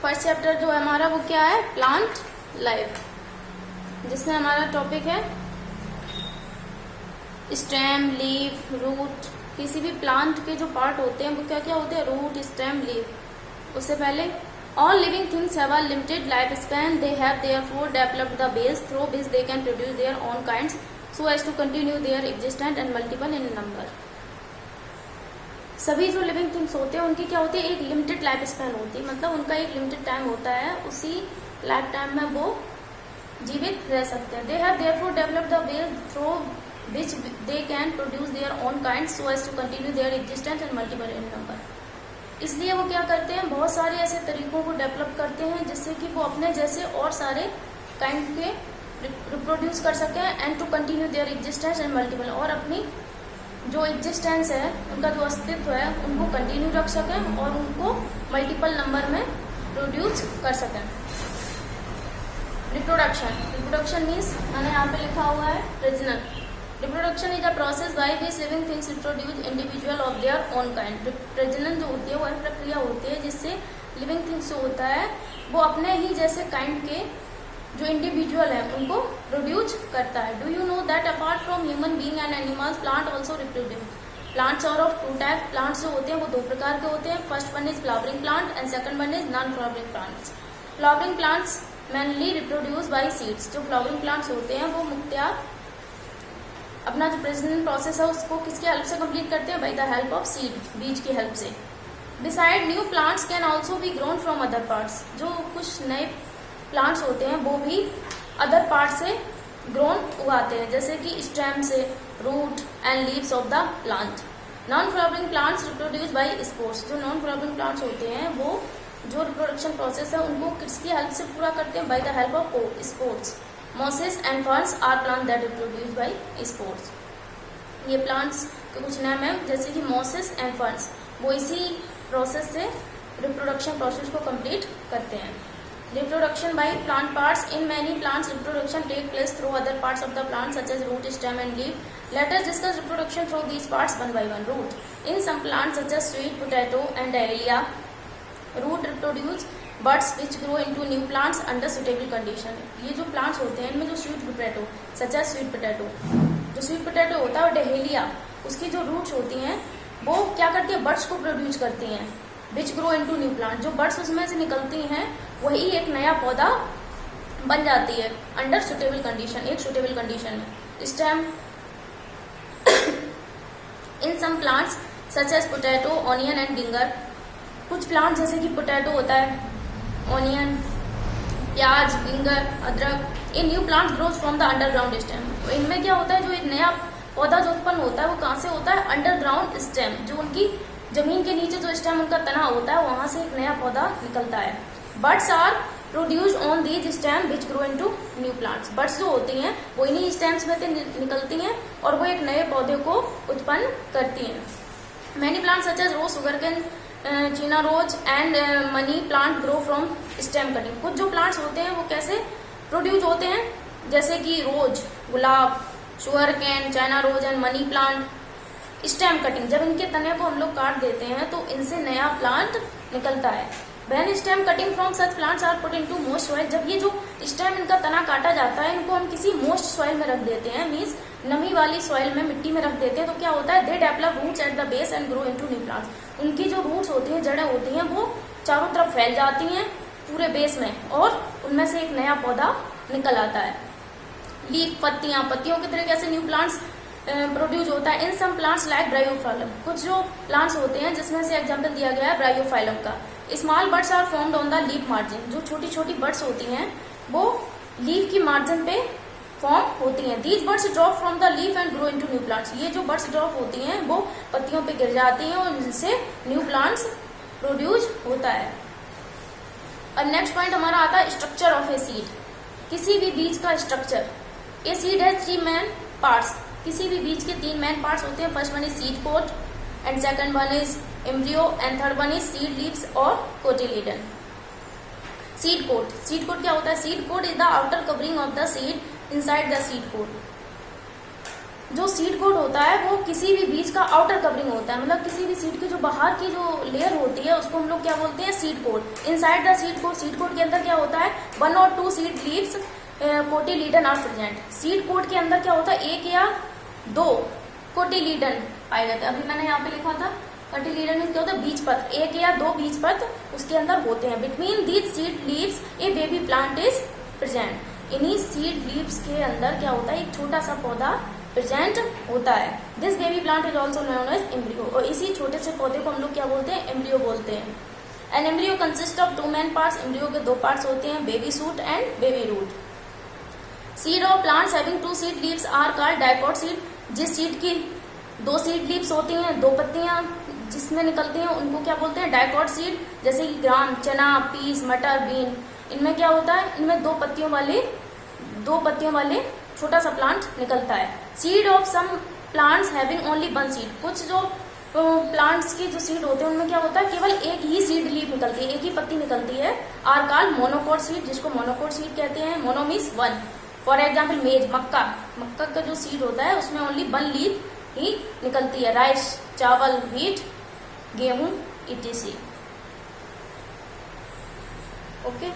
First chapter जो है हमारा वो क्या है, प्लांट लाइफ, जिसमें हमारा टॉपिक है स्टेम, लीफ, रूट। किसी भी प्लांट के जो पार्ट होते हैं वो क्या क्या होते हैं, रूट, स्टेम, लीफ। उससे पहले all living things have a limited life span, they have therefore developed the base through which they can produce their own kinds so as to continue their existence and multiple in number. सभी जो living things होते हैं उनकी क्या होती है, एक limited life span होती है, मतलब उनका एक लिमिटेड टाइम होता है, उसी लाइफ टाइम में वो जीवित रह सकते हैं। दे have therefore developed the base through which they can produce their own kinds so as to continue their existence and multiple in number। इसलिए वो क्या करते हैं, बहुत सारे ऐसे तरीकों को डेवलप करते हैं जिससे कि वो अपने जैसे और सारे काइंड के रिप्रोड्यूस कर सकें and to continue their existence and multiple, और अपनी जो एग्जिस्टेंस है, उनका जो अस्तित्व है, उनको कंटिन्यू रख सकें और उनको मल्टीपल नंबर में प्रोड्यूस कर सकें। रिप्रोडक्शन मीन्स मैंने यहाँ पे लिखा हुआ है प्रजनन। Reproduction is a process by which living things reproduce individual of their own kind. प्रजनन जो होती है वो एक प्रक्रिया होती है जिससे लिविंग थिंग्स जो होता है वो अपने ही जैसे काइंड के जो इंडिविजुअल है उनको प्रोड्यूस करता है। Do you know that apart from human being and animals plant also reproduce. Plants are of two type. Plants जो होते हैं वो दो प्रकार के होते हैं। First one is flowering plant and second one is non flowering plants. Flowering plants mainly reproduce by seeds. जो फ्लावरिंग प्लांट्स होते हैं वो मुख्यतः अपना जो प्रजनन प्रोसेस है उसको किसके हेल्प से कंप्लीट करते हैं, by the help of seed, बीज की हेल्प से। Beside new plants can also be grown from other parts. जो कुछ नए प्लांट्स होते हैं वो भी अदर पार्ट से ग्रोन उगाते हैं, जैसे कि स्टेम से, root and leaves of the plant. Non flowering plants reproduce by spores. जो नॉन फ्लावरिंग प्लांट्स होते हैं वो जो रिप्रोडक्शन प्रोसेस है उनको किसकी हेल्प से पूरा करते हैं, by the help of spores. Mosses and ferns are plant that reproduce by spores. ये प्लांट्स के कुछ नाम हैं, जैसे कि मॉसेस एंड फर्न्स, वो इसी प्रोसेस से रिप्रोडक्शन प्रोसेस को कंप्लीट करते हैं। Reproduction by plant parts. In many plants reproduction take place through other parts of the plant such as root, stem and leaf. Let us discuss reproduction through these parts one by one. Root. In some plants such as sweet potato and dahlia, root reproduce buds which grow into new plants under suitable condition. ये जो plants होते हैं इनमें जो sweet potato such as sweet potato, जो sweet potato होता है और डहेलिया, उसकी जो रूट्स होती हैं वो क्या करती है, बर्ड्स को प्रोड्यूस करती हैं। विच ग्रो इनटू न्यू प्लांट, जो बर्ड्स उसमें से निकलती हैं वही एक नया पौधा बन जाती है अंडर सुटेबल कंडीशन, एक सुटेबल कंडीशन में। Stem. In some plants such as potato, onion and ginger. कुछ प्लांट जैसे कि पोटैटो होता है, ऑनियन, प्याज, गिंगर, अदरक, ये new plant grows from the underground stem. इनमें क्या होता है, जो एक नया पौधा जो उत्पन्न होता है वो कहाँ से होता है, अंडरग्राउंड स्टेम। जो उनकी जमीन के नीचे जो स्टेम उनका तना होता है वहां से एक नया पौधा निकलता है। Buds are produce on these stem which grow into new plants. Buds जो होती हैं वो इन्हीं स्टेम्स में से निकलती हैं और वो एक नए पौधे को उत्पन्न करती हैं। Many plants such as rose, sugarcane, china rose and money plant grow from stem cutting. कुछ जो प्लांट्स होते हैं वो कैसे प्रोड्यूस होते हैं, जैसे कि रोज, गुलाब, sugar cane, china rose and money plant. Stem cutting, जब इनके तने को हम लोग काट देते हैं तो इनसे नया प्लांट निकलता है। When stem cutting from such plants are put into moist soil. जब ये जो स्टेम इनका तना काटा जाता है इनको हम किसी मोस्ट सॉइल में रख देते हैं, मीन्स नमी वाली सॉइल में, मिट्टी में रख देते हैं, तो क्या होता है, they develop roots at the base and grow into new plants. उनकी जो रूट्स होती हैं, जड़ें होती हैं, वो चारों तरफ फैल जाती हैं पूरे बेस में और उनमें से एक नया पौधा निकल आता है। लीफ, पत्तियां, पत्तियों की तरह कैसे न्यू प्लांट्स प्रोड्यूस होता है। इन सम प्लांट्स लाइक ब्रायोफाइलम। कुछ जो प्लांट्स होते हैं जिसमें से एग्जाम्पल दिया गया है ब्रायोफाइलम का। Small buds are formed on the leaf margin. जो छोटी छोटी बर्ड्स होती हैं वो लीफ की मार्जिन पे फॉर्म होती हैं। These birds drop from the leaf and grow into new plants. ये जो बर्ड्स ड्रॉप होती हैं वो पत्तियों पे गिर जाती हैं और इनसे न्यू प्लांट्स प्रोड्यूस होता है। अब नेक्स्ट पॉइंट हमारा आता है स्ट्रक्चर ऑफ ए सीड। किसी भी बीज का structure. A seed has 3 main parts. किसी भी बीज के 3 मेन पार्ट्स होते हैं। First one is seed coat and second one is embryo and third one is seed leaves और cotyledon. Seed coat. Seed coat क्या होता है, seed coat is the outer covering of the seed inside the seed coat. जो seed coat होता है वो किसी भी बीज का आउटर कवरिंग होता है, मतलब किसी भी सीड की जो बाहर की जो लेयर होती है उसको हम लोग क्या बोलते हैं, seed coat. Inside the seed coat के अंदर क्या होता है, 1 और 2 seed leaves cotyledon are present. Seed coat के अंदर क्या होता है, 1 या 2 कोटिलीडन पाए जाते हैं। अभी मैंने यहाँ पे लिखा था कोटिलीडन मीन्स क्या होता है, बीज पत्र, 1 या 2 बीज पत्र उसके अंदर होते हैं। Between these seed leaves A baby plant is present. इन्हीं सीड लीव्स के अंदर क्या होता है, एक छोटा सा पौधा प्रेजेंट होता है। This baby plant is also known as embryo, और इसी छोटे से पौधे को हम लोग क्या बोलते हैं, एम्ब्रियो बोलते हैं। An embryo consist of 2 main parts. Embryo के 2 पार्ट्स होते हैं, baby shoot and baby root. Seed of plants having 2 seed leaves are called dicot seed. जिस सीड की 2 सीड लीव्स होती हैं, 2 पत्तियां जिसमें निकलती हैं, उनको क्या बोलते हैं, डाइपॉड सीड। जैसे कि ग्राम, चना, पीस, मटर, बीन, इनमें क्या होता है, इनमें 2 पत्तियों वाले छोटा सा प्लांट निकलता है। Seed of some plants having only 1 seed. कुछ जो प्लांट्स की जो सीड होते हैं उनमें क्या होता है, केवल एक ही सीड लीफ निकलती है, एक ही पत्ती निकलती है। आर कॉल्ड मोनोकोट सीड, जिसको मोनोकोट सीड कहते हैं। Mono means 1। फॉर एग्जाम्पल मेज, मक्का का जो सीड होता है उसमें ओनली 1 लीफ ही निकलती है। राइस, चावल, व्हीट, गेहूं, etc। ओके।